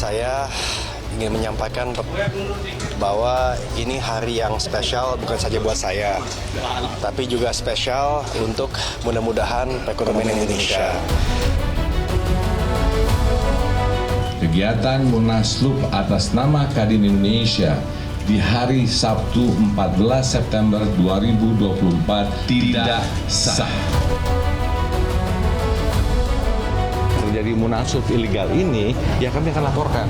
Saya ingin menyampaikan bahwa ini hari yang spesial bukan saja buat saya, tapi juga spesial untuk mudah-mudahan perekonomian Indonesia. Kegiatan Munaslup atas nama Kadin Indonesia di hari Sabtu 14 September 2024 tidak sah. Terjadi munaslup ilegal ini, ya kami akan laporkan.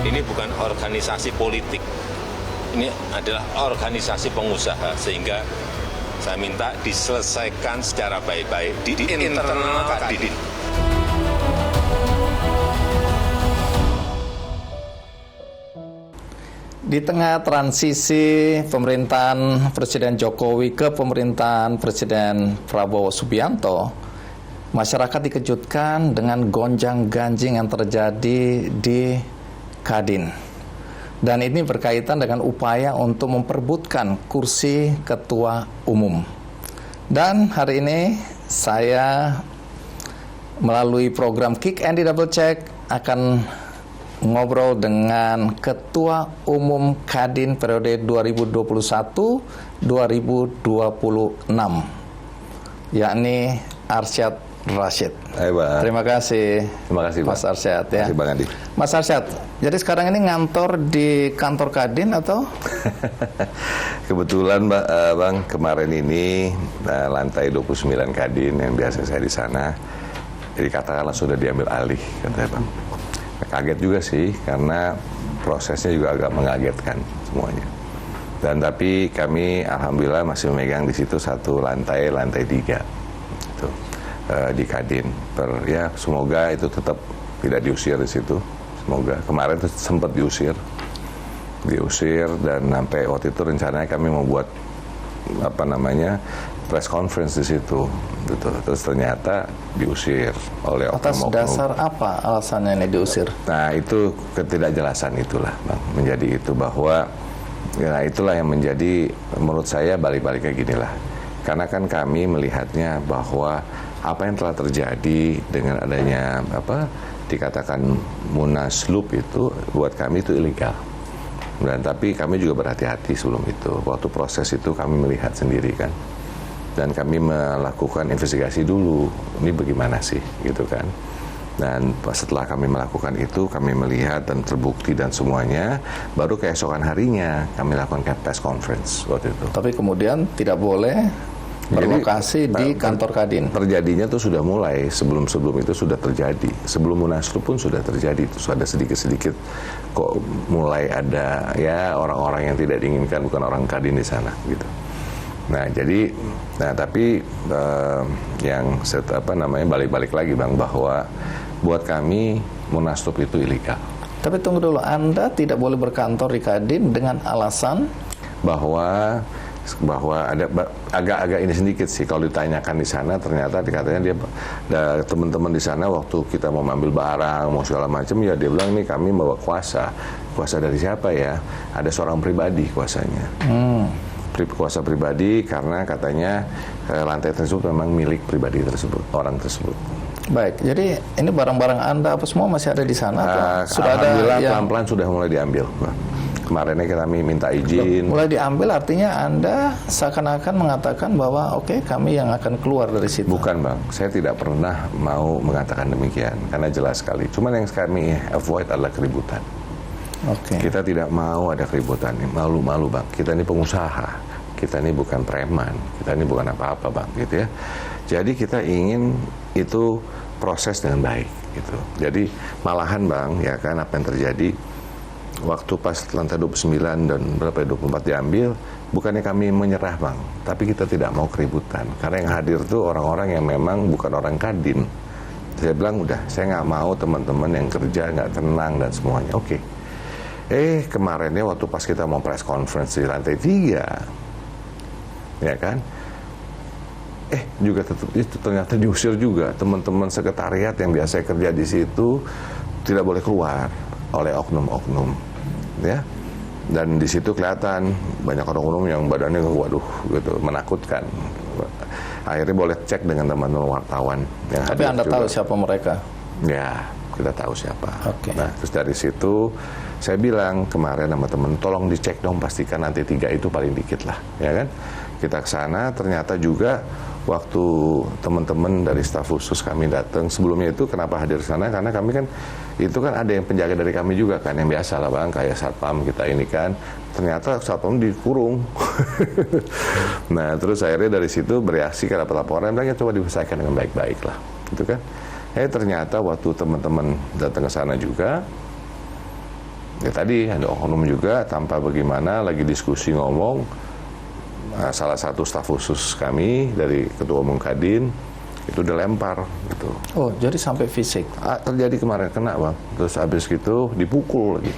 Ini bukan organisasi politik, ini adalah organisasi pengusaha, sehingga saya minta diselesaikan secara baik-baik di internal Kadin. Di tengah transisi pemerintahan Presiden Jokowi ke pemerintahan Presiden Prabowo Subianto, masyarakat dikejutkan dengan gonjang-ganjing yang terjadi di Kadin. Dan ini berkaitan dengan upaya untuk memperebutkan kursi ketua umum. Dan hari ini saya melalui program Kick and Double Check akan ngobrol dengan Ketua Umum Kadin periode 2021-2026, yakni Arsyad Rashid. Hai, Bang. Terima kasih. Terima kasih, Bang. Mas Arsyad, ya. Terima kasih, Bang Andi. Mas Arsyad, jadi sekarang ini ngantor di kantor Kadin atau? Kebetulan, Bang, kemarin ini lantai 29 Kadin yang biasa saya di sana, jadi katakanlah sudah diambil alih, katanya, Bang. Kaget juga sih, karena prosesnya juga agak mengagetkan semuanya. Dan tapi kami alhamdulillah masih memegang di situ satu lantai 3 itu, di Kadin. Ya semoga itu tetap tidak diusir di situ. Semoga. Kemarin itu sempat diusir dan sampai waktu itu rencananya kami mau buat press conference di situ, gitu. Terus ternyata diusir oleh atas dasar apa alasannya ini diusir? Nah itu ketidakjelasan itulah, Bang, menjadi itu bahwa ya itulah yang menjadi menurut saya balik-baliknya ginilah. Karena kan kami melihatnya bahwa apa yang telah terjadi dengan adanya dikatakan munaslup itu buat kami itu ilegal. Dan tapi kami juga berhati-hati sebelum itu. Waktu proses itu kami melihat sendiri kan. Dan kami melakukan investigasi dulu. Ini bagaimana sih gitu kan. Dan setelah kami melakukan itu, kami melihat dan terbukti dan semuanya, baru keesokan harinya kami lakukan press conference waktu itu. Tapi kemudian tidak boleh berlokasi di kantor Kadin. Terjadinya tuh sudah mulai, sebelum itu sudah terjadi. Sebelum munaslup pun sudah terjadi, itu ada sedikit-sedikit kok mulai ada ya orang-orang yang tidak diinginkan, bukan orang Kadin di sana gitu. Nah jadi, tapi yang balik-balik lagi, Bang, bahwa buat kami munaslup itu ilegal. Tapi tunggu dulu, Anda tidak boleh berkantor di Kadin dengan alasan bahwa ada agak-agak ini sedikit sih kalau ditanyakan di sana, ternyata dikatanya dia teman-teman di sana waktu kita mau ambil barang mau segala macam, ya dia bilang nih kami bawa kuasa dari siapa ya, ada seorang pribadi kuasanya. Kuasa pribadi karena katanya lantai tersebut memang milik pribadi tersebut, orang tersebut. Baik, jadi ini barang-barang Anda apa semua masih ada di sana? Sudah alhamdulillah ada pelan-pelan sudah mulai diambil. Kemarinnya kita minta izin. Mulai diambil artinya Anda seakan-akan mengatakan bahwa oke, kami yang akan keluar dari situ. Bukan, Bang, saya tidak pernah mau mengatakan demikian karena jelas sekali. Cuman yang kami avoid adalah keributan. Kita tidak mau ada keributan. Malu-malu, Bang. Kita ini pengusaha. Kita ini bukan preman. Kita ini bukan apa-apa, Bang, gitu ya. Jadi kita ingin itu proses dengan baik gitu. Jadi malahan, Bang, ya kan apa yang terjadi waktu pas lantai 29 dan 24 diambil, bukannya kami menyerah, Bang, tapi kita tidak mau keributan. Karena yang hadir tuh orang-orang yang memang bukan orang Kadin. Saya bilang udah, saya nggak mau teman-teman yang kerja nggak tenang dan semuanya. Oke. Kemarinnya waktu pas kita mau press conference di lantai 3, ya kan, juga itu ternyata diusir juga. Teman-teman sekretariat yang biasa kerja di situ tidak boleh keluar oleh oknum-oknum, ya. Dan di situ kelihatan banyak oknum yang badannya waduh gitu, menakutkan. Akhirnya boleh cek dengan teman-teman wartawan. Tapi Anda tahu siapa mereka? Ya, kita tahu siapa. Oke. Nah, terus dari situ saya bilang kemarin sama temen, tolong dicek dong, pastikan nanti 3 itu paling dikit lah, ya kan? Kita ke sana, ternyata juga waktu teman-teman dari staf khusus kami datang, sebelumnya itu kenapa hadir ke sana? Karena kami kan, itu kan ada yang penjaga dari kami juga kan, yang biasa lah bang, kayak satpam kita ini kan. Ternyata satpam dikurung. Nah, terus akhirnya dari situ bereaksi ke dapat laporan, bilang ya coba diselesaikan dengan baik-baik lah, gitu kan. Ternyata waktu teman-teman datang ke sana juga, ya tadi ada oknum juga tanpa bagaimana lagi diskusi ngomong. Salah satu staf khusus kami dari Ketua Umum Kadin itu dilempar gitu. Oh, jadi sampai fisik? Terjadi kemarin, kena bang. Terus habis gitu dipukul lagi.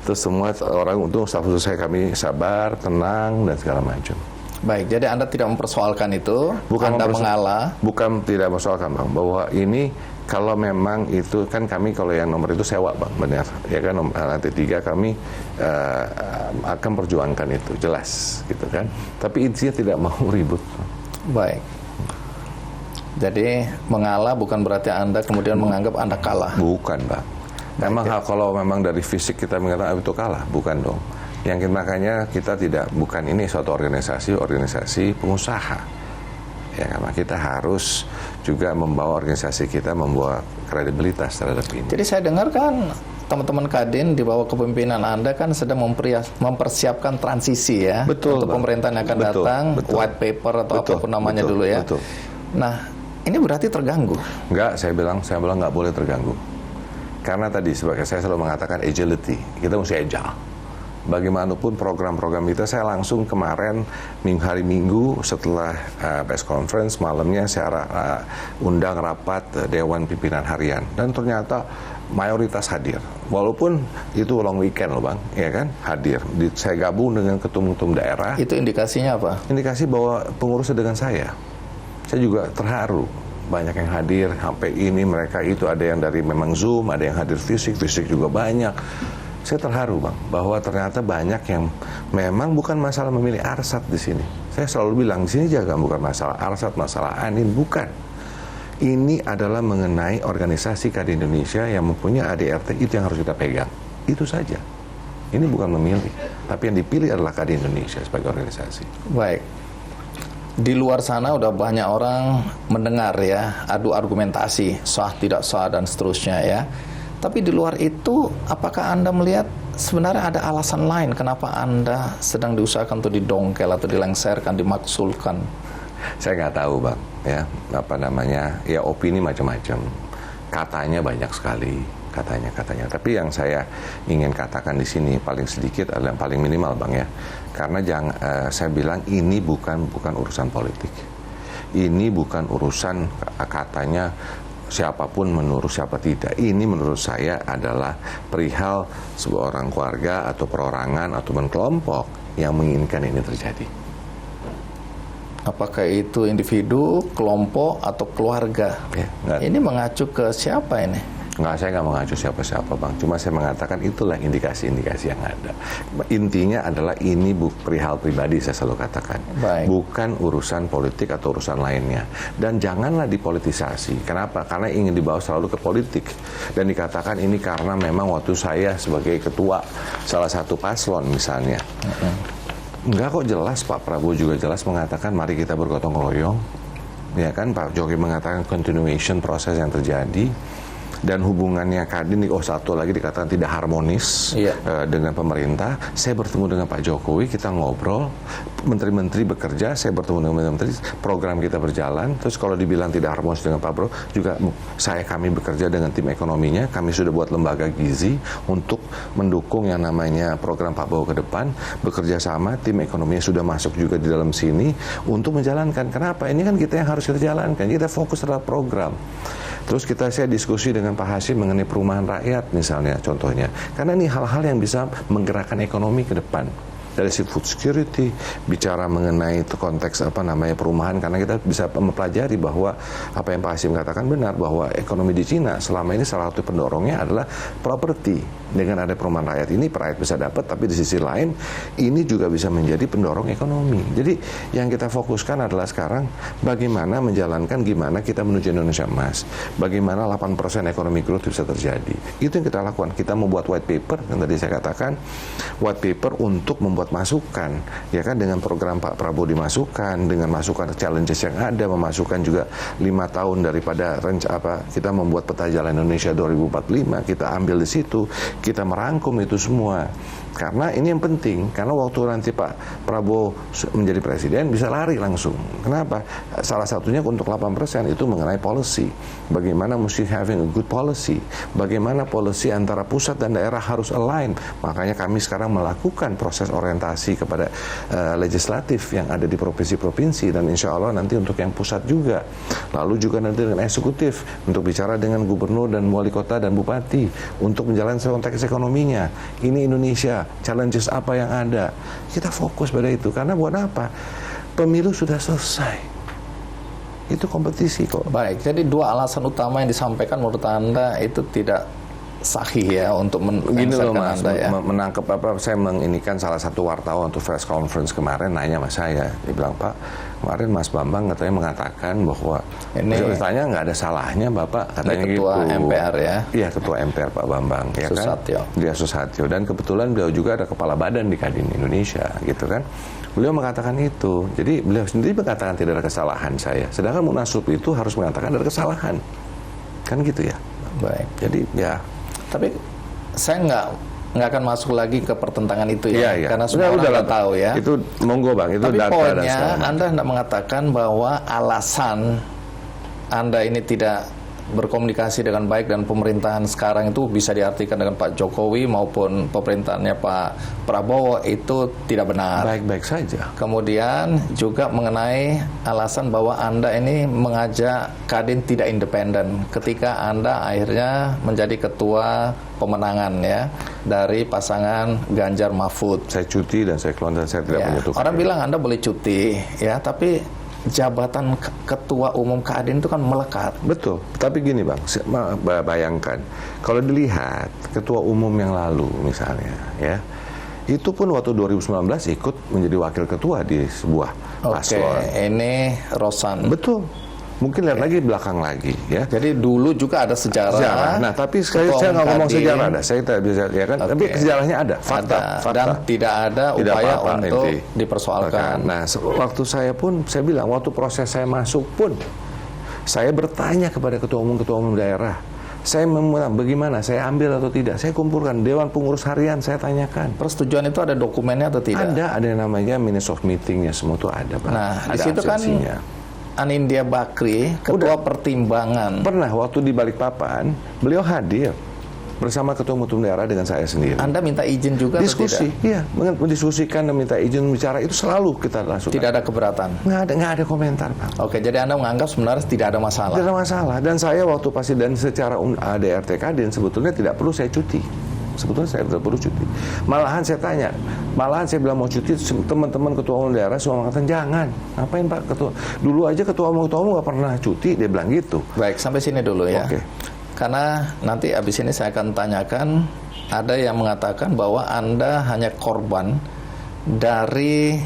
Terus semua orang, untung staf khusus kami sabar, tenang dan segala macam. Baik, jadi Anda tidak mempersoalkan itu, Anda mengalah. Bukan tidak mempersoalkan bang, bahwa ini kalau memang itu kan kami kalau yang nomor itu sewa bang, benar ya kan, lantai 3 kami akan perjuangkan itu jelas gitu kan, tapi intinya tidak mau ribut. Baik, jadi mengalah bukan berarti Anda kemudian menganggap Anda kalah. Bukan bang, memang kalau memang dari fisik kita mengatakan itu kalah, bukan dong. Yang makanya kita bukan ini suatu organisasi pengusaha. Ya, karena kita harus juga membawa organisasi kita, membawa kredibilitas terhadap ini. Jadi saya dengar kan teman-teman Kadin di bawah kepemimpinan Anda kan sedang mempersiapkan transisi ya. Betul, untuk pemerintahan yang akan datang, white paper atau apapun namanya dulu ya. Betul. Nah, ini berarti terganggu? Enggak, saya bilang nggak boleh terganggu. Karena tadi sebagai saya selalu mengatakan agility, kita mesti agile. Bagaimanapun program-program kita, saya langsung kemarin hari Minggu setelah press conference malamnya saya undang rapat Dewan Pimpinan Harian dan ternyata mayoritas hadir. Walaupun itu long weekend loh bang, ya kan, hadir. Saya gabung dengan ketum-ketum daerah. Itu indikasinya apa? Indikasi bahwa pengurusnya dengan saya. Saya juga terharu. Banyak yang hadir, sampai ini mereka itu ada yang dari memang Zoom, ada yang hadir fisik juga banyak. Saya terharu bang, bahwa ternyata banyak yang memang bukan masalah memilih Arsat di sini. Saya selalu bilang di sini juga bukan masalah Arsat, masalah Anin, bukan. Ini adalah mengenai organisasi Kadin Indonesia yang mempunyai ADRT, itu yang harus kita pegang. Itu saja. Ini bukan memilih, tapi yang dipilih adalah Kadin Indonesia sebagai organisasi. Baik. Di luar sana udah banyak orang mendengar ya, adu argumentasi, sah tidak sah dan seterusnya ya. Tapi di luar itu, apakah Anda melihat sebenarnya ada alasan lain kenapa Anda sedang diusahakan untuk didongkel atau dilengserkan, dimaksulkan? Saya nggak tahu bang, ya apa namanya, ya opini macam-macam, katanya banyak sekali, katanya. Tapi yang saya ingin katakan di sini paling sedikit adalah yang paling minimal bang ya, karena saya bilang ini bukan urusan politik, ini bukan urusan katanya siapapun menurut siapa tidak. Ini menurut saya adalah perihal sebuah orang keluarga atau perorangan atau kelompok yang menginginkan ini terjadi. Apakah itu individu, kelompok, atau keluarga? Ya, ini mengacu ke siapa ini? Enggak, saya nggak mengacu siapa-siapa bang. Cuma saya mengatakan itulah indikasi-indikasi yang ada. Intinya adalah ini perihal pribadi, saya selalu katakan. Baik. Bukan urusan politik atau urusan lainnya. Dan janganlah dipolitisasi. Kenapa? Karena ingin dibawa selalu ke politik. Dan dikatakan ini karena memang waktu saya sebagai ketua salah satu paslon misalnya. Enggak kok, jelas Pak Prabowo juga jelas mengatakan mari kita bergotong royong. Ya kan, Pak Jokowi mengatakan continuation proses yang terjadi. Dan hubungannya Kadin, satu lagi dikatakan tidak harmonis dengan pemerintah. Saya bertemu dengan Pak Jokowi, kita ngobrol, menteri-menteri bekerja, saya bertemu dengan menteri, program kita berjalan. Terus kalau dibilang tidak harmonis dengan Pak Prabowo, juga kami bekerja dengan tim ekonominya, kami sudah buat lembaga gizi untuk mendukung yang namanya program Pak Prabowo ke depan, bekerja sama, tim ekonominya sudah masuk juga di dalam sini untuk menjalankan. Kenapa? Ini kan kita yang harus kita jalankan, kita fokus terhadap program. Terus saya diskusi dengan Pak Hasyim mengenai perumahan rakyat misalnya contohnya. Karena ini hal-hal yang bisa menggerakkan ekonomi ke depan. dari si food security, bicara mengenai itu konteks perumahan, karena kita bisa mempelajari bahwa apa yang Pak Hasyim katakan benar, bahwa ekonomi di Cina selama ini salah satu pendorongnya adalah properti. Dengan ada perumahan rakyat ini, rakyat bisa dapat, tapi di sisi lain ini juga bisa menjadi pendorong ekonomi. Jadi yang kita fokuskan adalah sekarang bagaimana menjalankan, gimana kita menuju Indonesia emas, bagaimana 8% ekonomi growth bisa terjadi. Itu yang kita lakukan. Kita membuat white paper, yang tadi saya katakan, white paper untuk membuat masukan, ya kan, dengan program Pak Prabowo dimasukkan, dengan masukan challenges yang ada, memasukkan juga 5 tahun daripada kita membuat peta jalan Indonesia 2045, kita ambil di situ, kita merangkum itu semua. Karena ini yang penting, karena waktu nanti Pak Prabowo menjadi presiden bisa lari langsung. Kenapa? Salah satunya untuk 8% itu mengenai policy. Bagaimana mesti having a good policy. Bagaimana policy antara pusat dan daerah harus align. Makanya kami sekarang melakukan proses orientasi kepada legislatif yang ada di provinsi-provinsi, dan insya Allah nanti untuk yang pusat juga. Lalu juga nanti dengan eksekutif untuk bicara dengan gubernur dan wali kota dan bupati untuk menjalankan konteks ekonominya. Ini Indonesia, challenges apa yang ada, kita fokus pada itu. Karena buat apa? Pemilu sudah selesai, itu kompetisi kok. Baik, jadi 2 alasan utama yang disampaikan menurut Anda itu tidak sahih ya untuk Gini loh Mas, Anda ya. menangkap saya menginikan salah satu wartawan untuk press conference kemarin nanya sama saya, dia bilang, Pak, kemarin Mas Bambang katanya mengatakan bahwa ini ditanya nggak ada salahnya Bapak, katanya ketua gitu. MPR ya? Iya, ketua MPR Pak Bambang, ya Susatyo. kan? Dia Susatyo, dan kebetulan beliau juga ada kepala badan di Kadin Indonesia, gitu kan? Beliau mengatakan itu, jadi beliau sendiri mengatakan tidak ada kesalahan saya, sedangkan Munaslup itu harus mengatakan ada kesalahan, kan gitu ya? Baik. Jadi ya. Tapi saya nggak akan masuk lagi ke pertentangan itu ya, Iya. karena semua orang udah tahu ya. Itu monggo Bang, itu tapi data poinnya dan Anda hendak mengatakan bahwa alasan Anda ini tidak berkomunikasi dengan baik dan pemerintahan sekarang itu bisa diartikan dengan Pak Jokowi maupun pemerintahannya Pak Prabowo itu tidak benar. Baik-baik saja. Kemudian juga mengenai alasan bahwa Anda ini mengajak Kadin tidak independen ketika Anda akhirnya menjadi ketua pemenangan ya dari pasangan Ganjar Mahfud. Saya cuti dan saya keluar dan saya tidak menyetujui. Orang bilang Anda boleh cuti ya, tapi jabatan ketua umum Kadin itu kan melekat. Betul. Tapi gini Bang, bayangkan kalau dilihat ketua umum yang lalu misalnya ya, itu pun waktu 2019 ikut menjadi wakil ketua di sebuah paslon. Ini Rosan. Betul. Mungkin lihat lagi belakang lagi ya. Jadi dulu juga ada sejarah. Nah, tapi sekali saya nggak ngomong sejarah ada. Saya tidak bisa ya kan. Tapi sejarahnya ada. Fakta. Dan tidak ada upaya untuk dipersoalkan. Nah, waktu saya pun saya bilang waktu proses saya masuk pun saya bertanya kepada ketua umum daerah. Saya bagaimana? Saya ambil atau tidak? Saya kumpulkan Dewan Pengurus Harian, saya tanyakan. Persetujuan itu ada dokumennya atau tidak? Ada yang namanya minutes of meetingnya, semua itu ada. Pak. Nah, ada di situ kan Anindya Bakri, ketua pertimbangan. Pernah waktu di Balikpapan, beliau hadir bersama ketua umum daerah dengan saya sendiri. Anda minta izin juga diskusi, atau tidak? Iya, mendiskusikan dan minta izin bicara itu selalu kita langsung. Tidak ada keberatan? Nggak ada komentar, Pak. Oke, jadi Anda menganggap sebenarnya tidak ada masalah? Tidak ada masalah. Dan saya waktu pasti dan secara ADRT Kadin sebetulnya tidak perlu saya cuti. Sebetulnya saya tidak perlu cuti. Malahan saya tanya, malahan saya bilang mau cuti, teman-teman ketua umum daerah semua mengatakan jangan. Ngapain Pak ketua? Dulu aja ketua umum nggak pernah cuti, dia bilang gitu. Baik, sampai sini dulu ya. Oke. Karena nanti abis ini saya akan tanyakan, ada yang mengatakan bahwa Anda hanya korban dari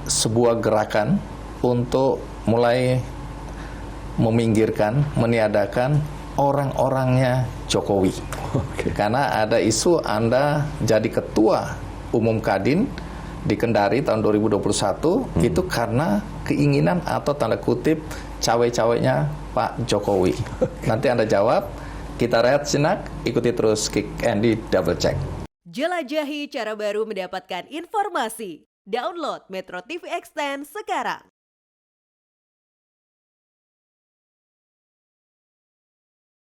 sebuah gerakan untuk mulai meminggirkan, meniadakan orang-orangnya Jokowi. Karena ada isu Anda jadi ketua umum Kadin di Kendari tahun 2021 itu karena keinginan atau tanda kutip cawe-cawenya Pak Jokowi. Nanti Anda jawab, kita rehat sejenak, ikuti terus Kick Andy Double Check. Jelajahi cara baru mendapatkan informasi. Download Metro TV Extend sekarang.